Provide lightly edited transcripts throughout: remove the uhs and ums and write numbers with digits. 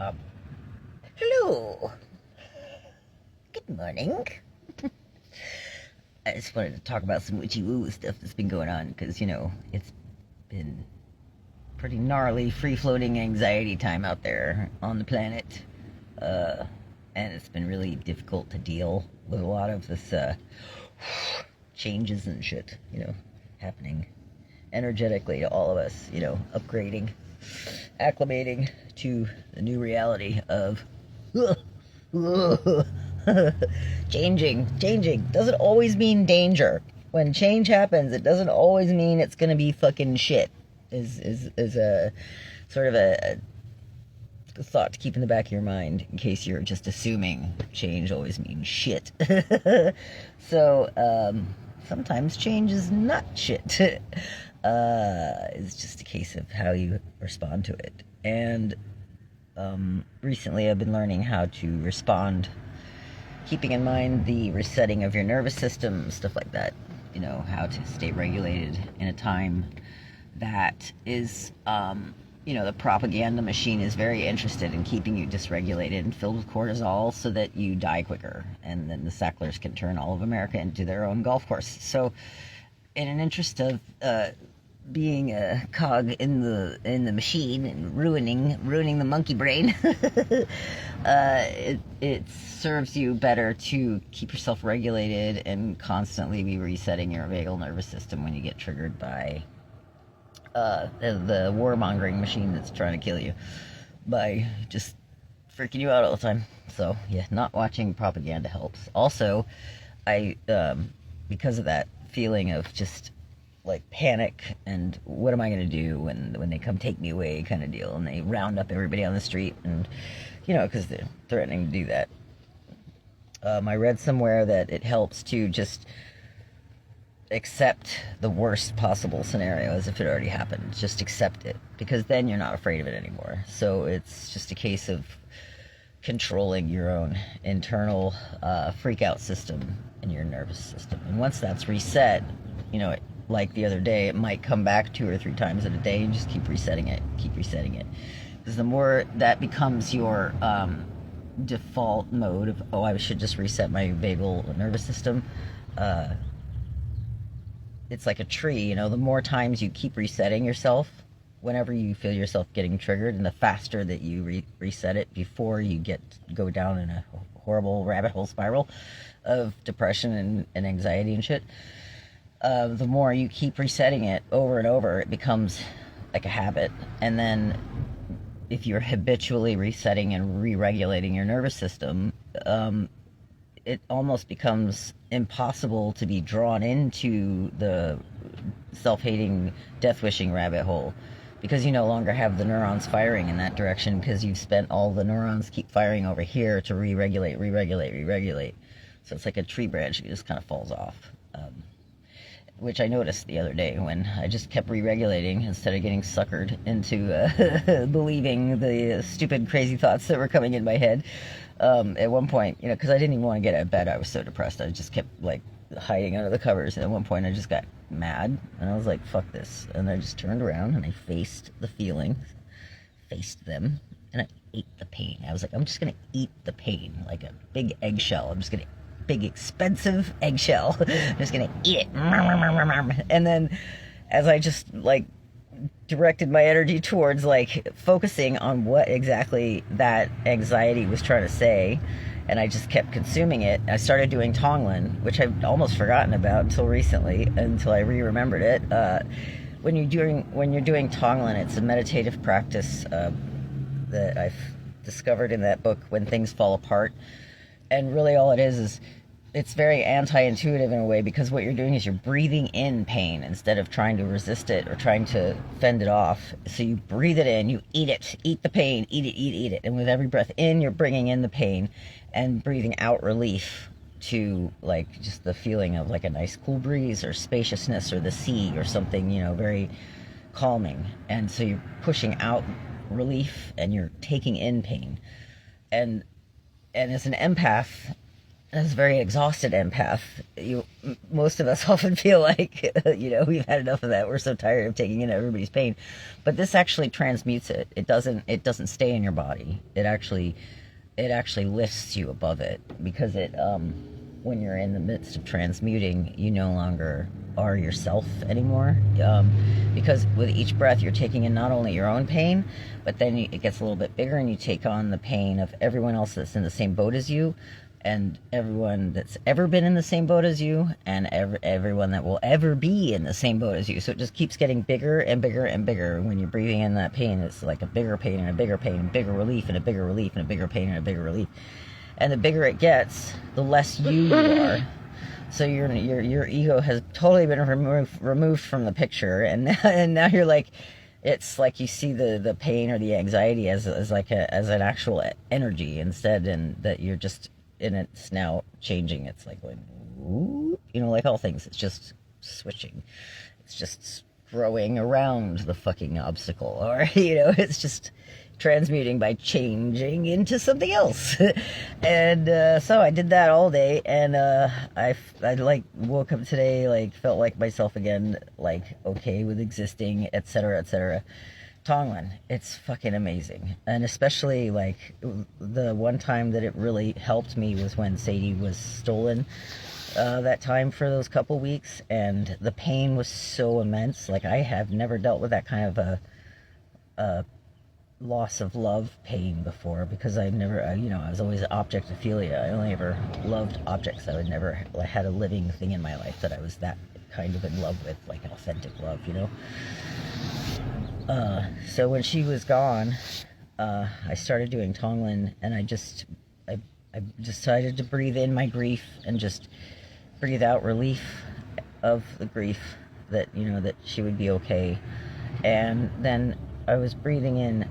Um, Hello. Good morning. I just wanted to talk about some witchy woo stuff that's been going on because, it's been pretty gnarly, free-floating anxiety time out there on the planet. And it's been really difficult to deal with a lot of this changes and shit, happening energetically to all of us, upgrading, acclimating to the new reality of changing doesn't always mean danger. When change happens, it doesn't always mean it's gonna be fucking shit. Is a sort of a thought to keep in the back of your mind in case you're just assuming change always means shit. So sometimes change is not shit. It's just a case of how you respond to it. And recently I've been learning how to respond, keeping in mind the resetting of your nervous system, stuff like that. How to stay regulated in a time that is, the propaganda machine is very interested in keeping you dysregulated and filled with cortisol so that you die quicker. And then the Sacklers can turn all of America into their own golf course. So in an interest of being a cog in the machine and ruining the monkey brain, it serves you better to keep yourself regulated and constantly be resetting your vagal nervous system when you get triggered by the warmongering machine that's trying to kill you by just freaking you out all the time. So yeah, not watching propaganda helps. Also, I because of that feeling of just like panic and what am I going to do when they come take me away kind of deal, and they round up everybody on the street, and because they're threatening to do that. I read somewhere that it helps to just accept the worst possible scenario as if it already happened. Just accept it, because then you're not afraid of it anymore. So it's just a case of controlling your own internal freak out system in your nervous system. And once that's reset, like the other day, it might come back 2 or 3 times in a day, and just keep resetting it. Because the more that becomes your default mode of, I should just reset my vagal nervous system, it's like a tree, the more times you keep resetting yourself, whenever you feel yourself getting triggered, and the faster that you reset it before you go down in a horrible rabbit hole spiral of depression and anxiety and shit, the more you keep resetting it over and over, it becomes like a habit. And then if you're habitually resetting and re-regulating your nervous system, it almost becomes impossible to be drawn into the self-hating, death-wishing rabbit hole, because you no longer have the neurons firing in that direction, because you've spent all the neurons keep firing over here to re-regulate. So it's like a tree branch, it just kind of falls off. Which I noticed the other day when I just kept re-regulating instead of getting suckered into believing the stupid, crazy thoughts that were coming in my head. At one point, because I didn't even want to get out of bed, I was so depressed. I just kept hiding under the covers. And at one point, I just got mad, and I was like, "Fuck this!" And I just turned around and I faced the feelings, faced them, and I ate the pain. I was like, "I'm just gonna eat the pain like a big eggshell. I'm just gonna." Big expensive eggshell. I'm just gonna eat it. And then as I just directed my energy towards focusing on what exactly that anxiety was trying to say, and I just kept consuming it, I started doing Tonglen, which I've almost forgotten about until recently, until I re-remembered it. When you're doing Tonglen, it's a meditative practice that I've discovered in that book, When Things Fall Apart. And really all it is it's very anti-intuitive in a way, because what you're doing is you're breathing in pain instead of trying to resist it or trying to fend it off. So you breathe it in, you eat the pain, eat it. And with every breath in, you're bringing in the pain, and breathing out relief to just the feeling of a nice cool breeze or spaciousness or the sea or something, very calming. And so you're pushing out relief and you're taking in pain. And as an empath, as a very exhausted empath, most of us often feel like, we've had enough of that. We're so tired of taking in everybody's pain. But this actually transmutes it. It doesn't stay in your body. It actually lifts you above it, because when you're in the midst of transmuting, you no longer are yourself anymore, because with each breath you're taking in not only your own pain, but then it gets a little bit bigger and you take on the pain of everyone else that's in the same boat as you, and everyone that's ever been in the same boat as you, and everyone that will ever be in the same boat as you. So it just keeps getting bigger and bigger and bigger. When you're breathing in that pain, it's like a bigger pain and a bigger pain and bigger relief and a bigger relief and a bigger pain and a bigger relief. And the bigger it gets, the less you are. So your ego has totally been removed from the picture, and now you're like, it's like you see the pain or the anxiety as an actual energy instead, and that you're just, and it's now changing. It's like going, ooh, like all things, it's just switching. It's just growing around the fucking obstacle, or it's just transmuting by changing into something else. And so I did that all day, and I like woke up today, like felt like myself again, like okay with existing, etc., etc. Tonglen, it's fucking amazing. And especially like the one time that it really helped me was when Sadie was stolen, that time for those couple weeks, and the pain was so immense. Like I have never dealt with that kind of a loss of love pain before, because I never, I was always objectophilia. I only ever loved objects. I would never had a living thing in my life that I was that kind of in love with, like authentic love, So when she was gone, I started doing Tonglen, and I decided to breathe in my grief and just breathe out relief of the grief that, that she would be okay. And then I was breathing in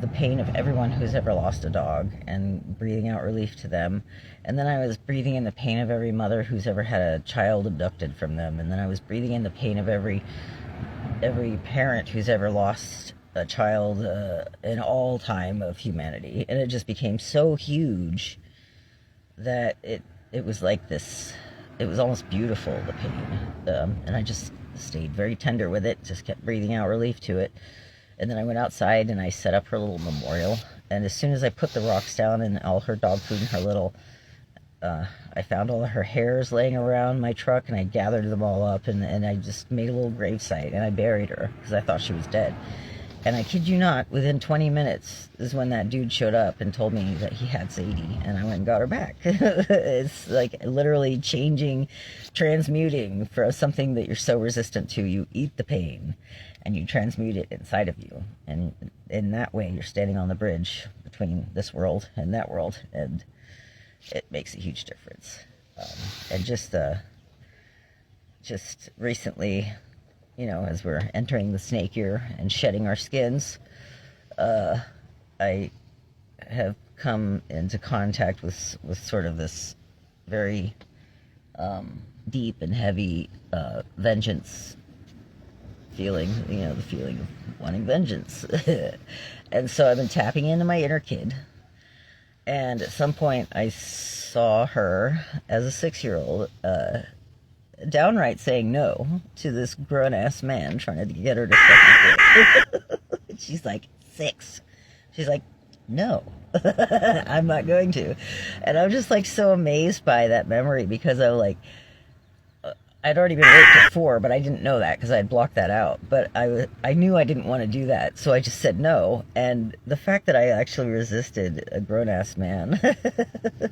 the pain of everyone who's ever lost a dog and breathing out relief to them. And then I was breathing in the pain of every mother who's ever had a child abducted from them. And then I was breathing in the pain of every parent who's ever lost a child in all time of humanity. And it just became so huge that it was like this, it was almost beautiful, the pain. And I just stayed very tender with it, just kept breathing out relief to it. And then I went outside and I set up her little memorial. And as soon as I put the rocks down and all her dog food and her little, I found all of her hairs laying around my truck, and I gathered them all up, and I just made a little gravesite, and I buried her because I thought she was dead. And I kid you not, within 20 minutes is when that dude showed up and told me that he had Sadie, and I went and got her back. It's like literally changing, transmuting for something that you're so resistant to. You eat the pain and you transmute it inside of you. And in that way, you're standing on the bridge between this world and that world, and it makes a huge difference. And just recently, as we're entering the snake year and shedding our skins, I have come into contact with sort of this very deep and heavy vengeance feeling, the feeling of wanting vengeance. And so I've been tapping into my inner kid. And at some point I saw her as a 6-year-old downright saying no to this grown-ass man trying to get her to fucking quit. She's like 6. She's like, no, I'm not going to. And I'm just like so amazed by that memory, because I'm like, I'd already been raped at 4, but I didn't know that because I had blocked that out. But I knew I didn't want to do that, so I just said no. And the fact that I actually resisted a grown-ass man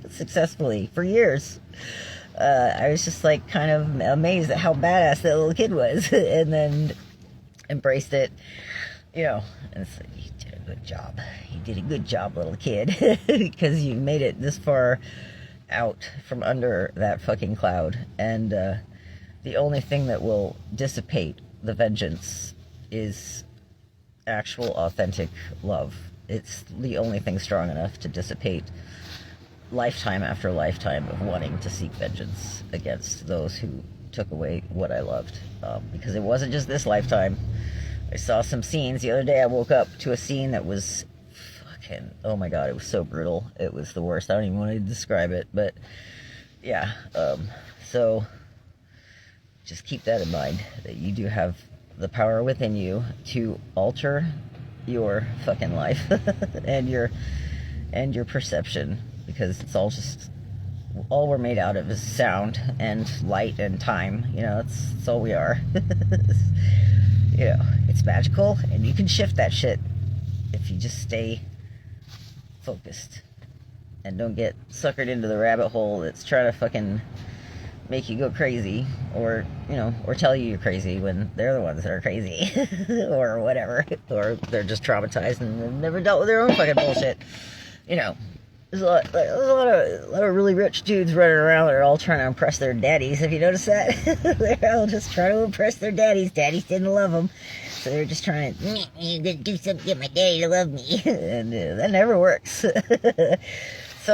successfully for years, I was just like kind of amazed at how badass that little kid was, and then embraced it, and it's like, you did a good job. You did a good job, little kid, because you made it this far out from under that fucking cloud. And the only thing that will dissipate the vengeance is actual authentic love. It's the only thing strong enough to dissipate lifetime after lifetime of wanting to seek vengeance against those who took away what I loved. Because it wasn't just this lifetime. I saw some scenes. The other day I woke up to a scene that was fucking, oh my god, it was so brutal. It was the worst. I don't even want to describe it, but yeah, so just keep that in mind, that you do have the power within you to alter your fucking life and your perception, because it's all we're made out of is sound and light and time. You know, it's all we are. You know, it's magical, and you can shift that shit if you just stay focused and don't get suckered into the rabbit hole that's trying to fucking make you go crazy, or, you know, or tell you you're crazy when they're the ones that are crazy, or whatever, or they're just traumatized and they've never dealt with their own fucking bullshit. You know, there's a lot of really rich dudes running around that are all trying to impress their daddies. Have you noticed that? They're all just trying to impress their daddies. Daddies didn't love them, so they're just trying to, I'm gonna do something to get my daddy to love me, and that never works. At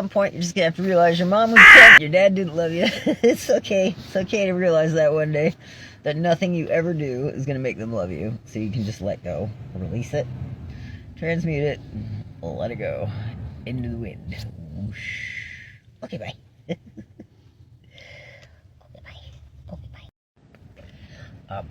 some point, you're just gonna have to realize your mom was cunt, your dad didn't love you. It's okay. It's okay to realize that one day, that nothing you ever do is gonna make them love you. So you can just let go, release it, transmute it, let it go into the wind. Whoosh. Okay, bye. Okay, bye. Okay, bye.